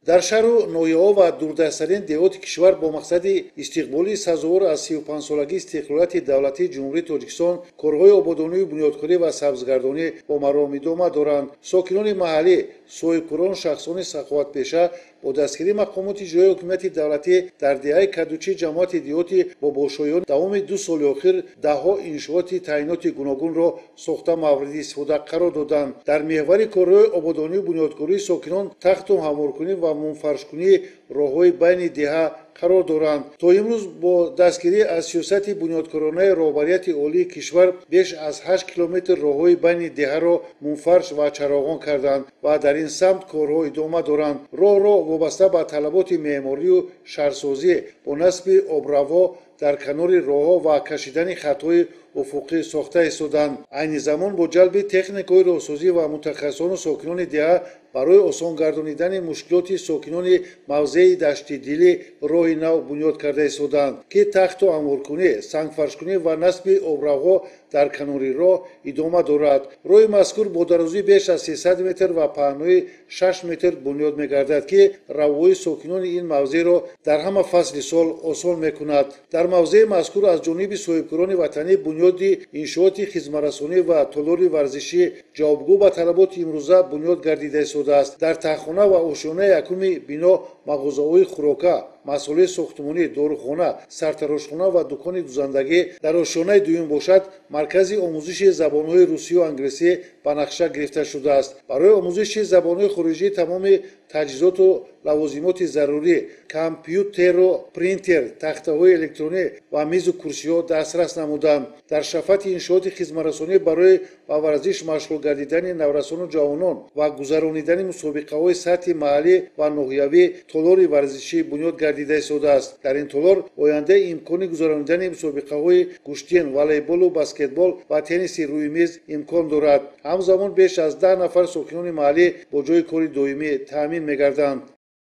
дар шаҳру ноҳияҳо ва дурдастарин деҳоти кишвар бо мақсади истиқболи сазовор аз 35-солагии истиқлолияти давлатии ҷумҳурии Тоҷикистон корҳои ободонию бунёдкорӣ ва сабзгардонӣ бо маром идома доранд. Сокинони маҳаллӣ, соҳибкорон, шахсони саховатпеша бо дастгирии мақомоти иҷроии ҳокимияти давлатӣ дар деҳаи кадучи ҷамоати деҳотӣ бо бошоиён давоми 2 соли охир даҳҳо иншооти таъйиноти гуногунро сохта мавриди истифода қарор доданд. Дар меҳвари корҳои ободонию бунёдкории сокинон тахту ҳамворкунӣ ва мунфаршкунии роҳҳои байни деҳа қарор доранд. То имрӯз бо дастгирӣ аз сиёсати бунёдкоронаи роҳбарияти олии кишвар беш аз 8 километр роҳҳои байни деҳаро мунфарш ва чароғон карданд ва дар ин самт корҳо идома доранд. роҳро вобаста ба талаботи меъморию шаҳрсозӣ бо насби обраво дар канори роҳҳо ва кашидани хаттҳои уфуқӣ сохта истоданд. айни замон бо ҷалби техникаҳои роҳсозӣ ва мутахассисону сокинони деҳа барои осон гардонидани мушкилоти сокинони мавзеи дашти дилӣ роҳи нав бунёд карда истоданд, ки тахту ҳамворкунӣ, сангфаршкунӣ ва насби обравҳо дар канори роҳ идома дорад. роҳи мазкур бо дарозии беш аз 300 метр ва паҳнои 6 метр бунёд мегардад, ки равои сокинони ин мавзеъро дар ҳама фасли сол осон мекунад. дар мавзеъи мазкур аз ҷониби соҳибкорони ватанӣ бунёди иншооти хизматрасонӣ ва толори варзишӣ ҷавобгӯ ба талаботи имрӯза бунёд гардида истодааст. дар таҳхона ва ошёнаи якуми бино мағозаҳои хӯрока, масъулии сохтмонӣ, дорухона, сартарошхона ва дукони дузандагӣ, дар ошёнаи дуюм бошад маркази омӯзиши забонҳои русию англисӣ ба нақша гирифта шудааст. барои омӯзиши забонҳои хориҷӣ тамоми таҷҳизоту лавозимоти зарурӣ, компютеру принтер, тахтаҳои электронӣ ва мизу курсиҳо дастрас намуданд. дар шафати иншооти хизматрасонӣ барои ба варзиш машғул гардидани наврасону ҷавонон ва гузаронидани мусобиқаҳои сатҳи маҳаллӣ ва ноҳиявӣ толори варзишӣ бунёд гардида истодааст. дар ин толор оянда имкони гузаронидани мусобиқаҳои куштин, волейболу баскетбол ва тенниси рӯи миз имкон дорад. ҳамзамон беш аз 10 нафар сокинони маҳаллӣ бо ҷойи кори доимӣ таъмин мегарданд.